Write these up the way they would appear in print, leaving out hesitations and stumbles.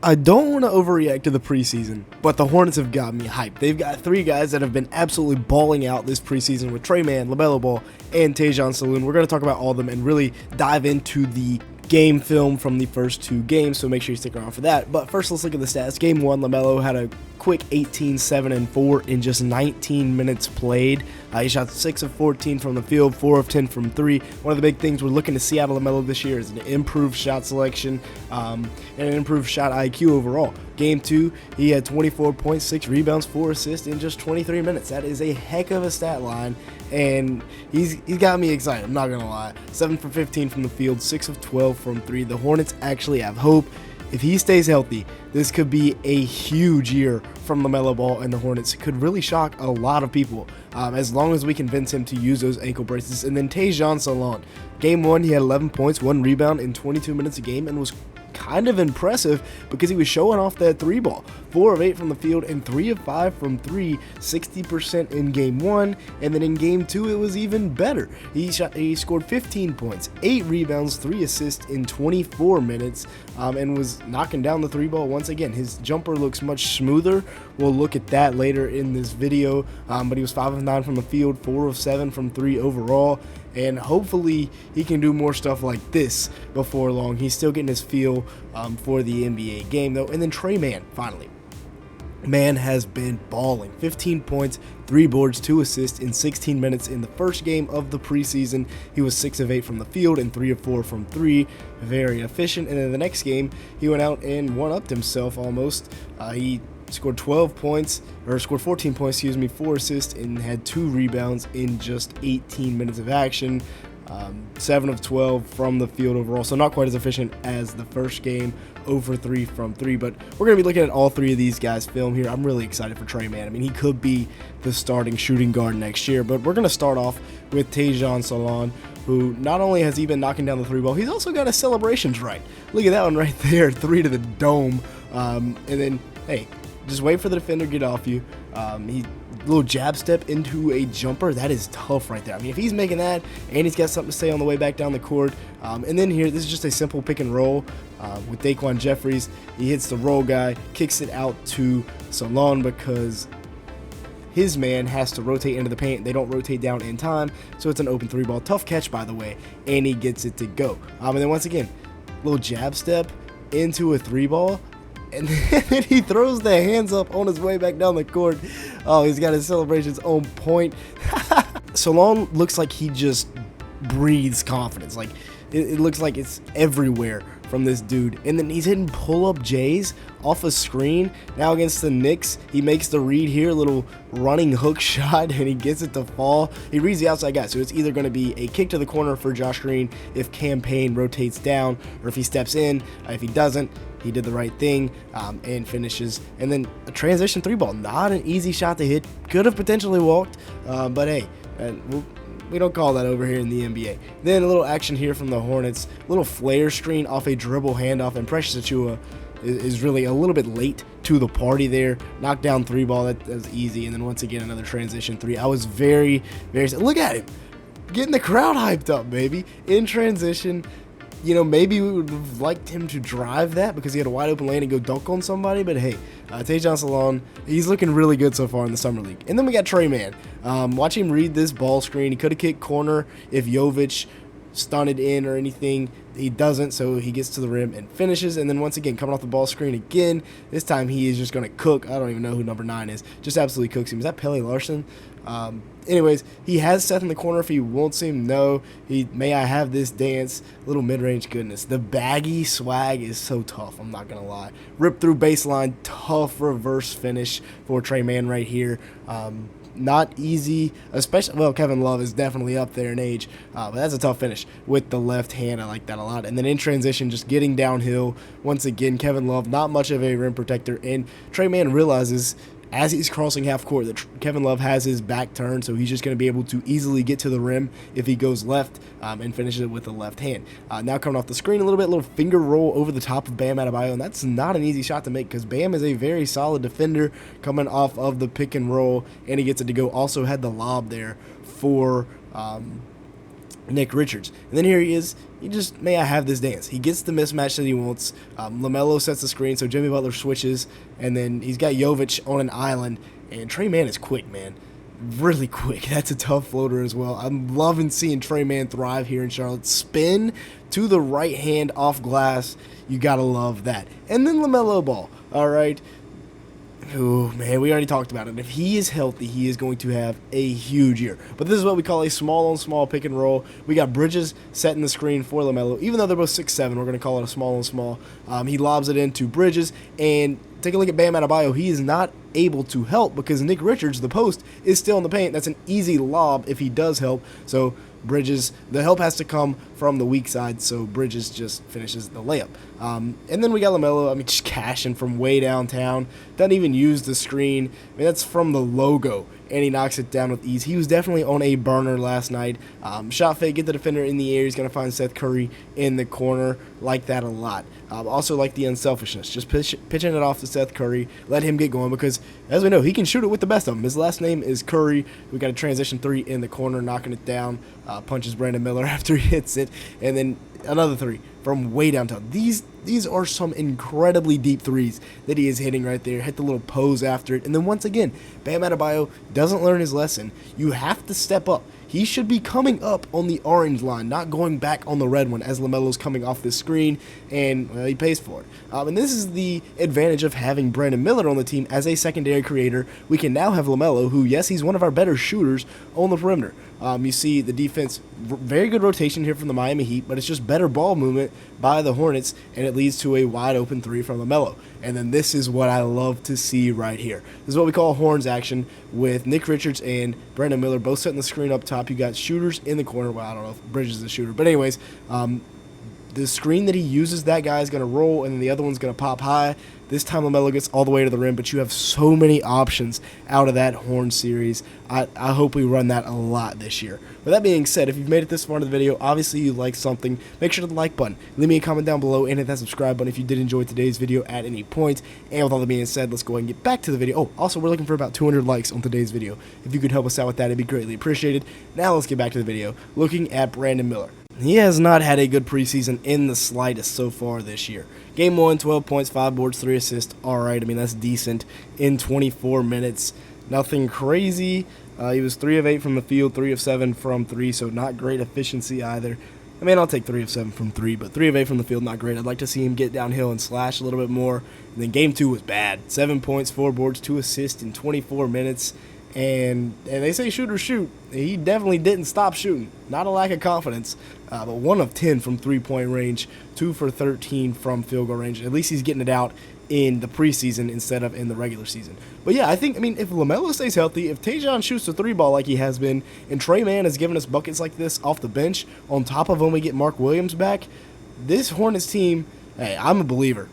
I don't want to overreact to the preseason, but the Hornets have got me hyped. They've got three guys that have been absolutely balling out this preseason with Mann, LaMelo Ball, and Tidjane Salaun. We're going to talk about all of them and really dive into the game film from the first two games, so make sure you stick around for that. But first, let's look at the stats. Game 1, LaMelo had a quick 18, 7, and 4 in just 19 minutes played. He shot 6 of 14 from the field, 4 of 10 from 3. One of the big things we're looking to see out of LaMelo this year is an improved shot selection and an improved shot IQ overall. Game 2, he had 24.6 rebounds, 4 assists in just 23 minutes. That is a heck of a stat line, and he's got me excited, I'm not going to lie. 7 for 15 from the field, 6 of 12 from 3. The Hornets actually have hope. If he stays healthy, this could be a huge year from LaMelo Ball, and the Hornets could really shock a lot of people as long as we convince him to use those ankle braces. And then Tidjane Salaun. Game 1, he had 11 points, 1 rebound in 22 minutes a game, and was kind of impressive because he was showing off that 3 ball. 4 of 8 from the field and 3 of 5 from 3, 60% in game 1, and then in game 2 it was even better. He scored 15 points, 8 rebounds, 3 assists in 24 minutes, and was knocking down the 3 ball once again. His jumper looks much smoother. We'll look at that later in this video, but he was 5 of 9 from the field, 4 of 7 from 3 overall, and hopefully he can do more stuff like this before long. He's still getting his feel for the NBA game though. And then Mann, finally. Mann has been balling. 15 points, 3 boards, 2 assists in 16 minutes in the first game of the preseason. He was 6 of 8 from the field and 3 of 4 from 3. Very efficient. And in the next game, he went out and one-upped himself almost. He scored 14 points, 4 assists, and had 2 rebounds in just 18 minutes of action. 7 of 12 from the field overall, so not quite as efficient as the first game, 0 for 3 from 3, but we're going to be looking at all 3 of these guys' film here. I'm really excited for Mann. I mean, he could be the starting shooting guard next year, but we're going to start off with Tidjane Salaun, who not only has he been knocking down the 3 ball, he's also got his celebrations right. Look at that one right there, 3 to the dome, and then, hey, just wait for the defender to get off you. He little jab step into a jumper, that is tough right there. I mean, if he's making that and he's got something to say on the way back down the court, and then here, this is just a simple pick and roll with Daquan Jeffries. He hits the roll guy, kicks it out to Salaun because his man has to rotate into the paint. They don't rotate down in time, so it's an open 3 ball. Tough catch, by the way, and he gets it to go. And then once again, little jab step into a 3 ball. And then he throws the hands up on his way back down the court. Oh, he's got his celebrations on point. Salaun looks like he just breathes confidence. Like, it looks like it's everywhere from this dude. And then he's hitting pull-up J's off a screen. Now against the Knicks, he makes the read here, little running hook shot, and he gets it to fall. He reads the outside guy, so it's either going to be a kick to the corner for Josh Green if Campaign rotates down, or if he steps in. If he doesn't, he did the right thing and finishes. And then a transition 3 ball, not an easy shot to hit. Could have potentially walked, but hey, we don't call that over here in the NBA. Then a little action here from the Hornets. Little flare screen off a dribble handoff, and Precious Achiuwa is really a little bit late to the party there. Knockdown 3 ball, that was easy. And then once again, another transition 3. I was very, look at him. Getting the crowd hyped up, baby. In transition. You know, maybe we would have liked him to drive that because he had a wide open lane and go dunk on somebody. But hey, Tidjane Salaun, he's looking really good so far in the Summer League. And then we got Mann. Watch him read this ball screen. He could have kicked corner if Jovic stunted in or anything. He doesn't, so he gets to the rim and finishes. And then once again, coming off the ball screen again. This time he is just going to cook. I don't even know who number 9 is. Just absolutely cooks him. Is that Pele Larson? Anyways, he has Seth in the corner if he wants him. No, may I have this dance. Little mid-range goodness. The baggy swag is so tough, I'm not going to lie. Rip through baseline, tough reverse finish for Mann right here. Not easy, especially, well, Kevin Love is definitely up there in age, but that's a tough finish with the left hand. I like that a lot. And then in transition, just getting downhill. Once again, Kevin Love, not much of a rim protector, and Mann realizes as he's crossing half court that Kevin Love has his back turned, so he's just going to be able to easily get to the rim if he goes left and finishes it with the left hand. Now coming off the screen a little bit, little finger roll over the top of Bam Adebayo, and that's not an easy shot to make because Bam is a very solid defender coming off of the pick and roll, and he gets it to go. Also had the lob there for Nick Richards. And then here he is. He just, may I have this dance. He gets the mismatch that he wants. LaMelo sets the screen, so Jimmy Butler switches. And then he's got Jovic on an island. And Trey Mann is quick, man. Really quick. That's a tough floater as well. I'm loving seeing Trey Mann thrive here in Charlotte. Spin to the right hand off glass. You got to love that. And then LaMelo Ball. All right. Oh, man, we already talked about it. If he is healthy, he is going to have a huge year. But this is what we call a small-on-small pick and roll. We got Bridges setting the screen for LaMelo. Even though they're both 6'7", we're going to call it a small-on-small. He lobs it into Bridges, and take a look at Bam Adebayo. He is not able to help because Nick Richards, the post, is still in the paint. That's an easy lob if he does help. So Bridges, the help has to come from the weak side, so Bridges just finishes the layup. And then we got LaMelo, just cashing from way downtown. Doesn't even use the screen. That's from the logo, and he knocks it down with ease. He was definitely on a burner last night. Shot fake, get the defender in the air. He's going to find Seth Curry in the corner. Like that a lot. Also like the unselfishness. Just pitching it off to Seth Curry. Let him get going because, as we know, he can shoot it with the best of them. His last name is Curry. We got a transition 3 in the corner, knocking it down. Punches Brandon Miller after he hits it. And then another 3 from way downtown. These are some incredibly deep threes that he is hitting right there. Hit the little pose after it. And then once again, Bam Adebayo doesn't learn his lesson. You have to step up. He should be coming up on the orange line, not going back on the red one as LaMelo's coming off the screen, and he pays for it. And this is the advantage of having Brandon Miller on the team as a secondary creator. We can now have LaMelo, who, yes, he's one of our better shooters on the perimeter. You see the defense, very good rotation here from the Miami Heat, but it's just better ball movement by the Hornets, and it leads to a wide-open 3 from LaMelo. And then this is what I love to see right here. This is what we call horns action with Nick Richards and Brandon Miller both setting the screen up top. You got shooters in the corner. Well, I don't know if Bridges is a shooter. But anyways, the screen that he uses, that guy is going to roll, and then the other one's going to pop high. This time LaMelo gets all the way to the rim, but you have so many options out of that horn series. I hope we run that a lot this year. With that being said, if you've made it this far in the video, obviously you like something, make sure to hit the like button. Leave me a comment down below and hit that subscribe button if you did enjoy today's video at any point. And with all that being said, let's go ahead and get back to the video. Oh, also, we're looking for about 200 likes on today's video. If you could help us out with that, it'd be greatly appreciated. Now let's get back to the video, looking at Brandon Miller. He has not had a good preseason in the slightest so far this year. Game 1, 12 points, 5 boards, 3 assists. All right, that's decent in 24 minutes. Nothing crazy. He was 3 of 8 from the field, 3 of 7 from 3, so not great efficiency either. I'll take 3 of 7 from 3, but 3 of 8 from the field, not great. I'd like to see him get downhill and slash a little bit more. And then Game 2 was bad. 7 points, 4 boards, 2 assists in 24 minutes. And they say shoot or shoot. He definitely didn't stop shooting. Not a lack of confidence, but 1 of 10 from three-point range, 2 for 13 from field goal range. At least he's getting it out in the preseason instead of in the regular season. But yeah, I think, if LaMelo stays healthy, if Tidjane shoots the 3-ball like he has been, and Trey Mann is giving us buckets like this off the bench, on top of when we get Mark Williams back, this Hornets team, hey, I'm a believer.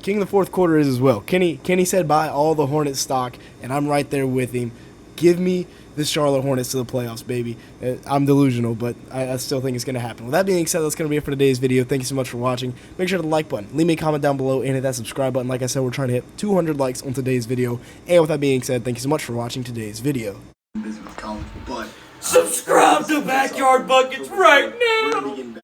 King of the fourth quarter is as well. Kenny said buy all the Hornets stock, and I'm right there with him. Give me the Charlotte Hornets to the playoffs, baby. I'm delusional, but I still think it's going to happen. With that being said, that's going to be it for today's video. Thank you so much for watching. Make sure to hit the like button. Leave me a comment down below and hit that subscribe button. Like I said, we're trying to hit 200 likes on today's video. And with that being said, thank you so much for watching today's video. Subscribe to Backyard Buckets right now!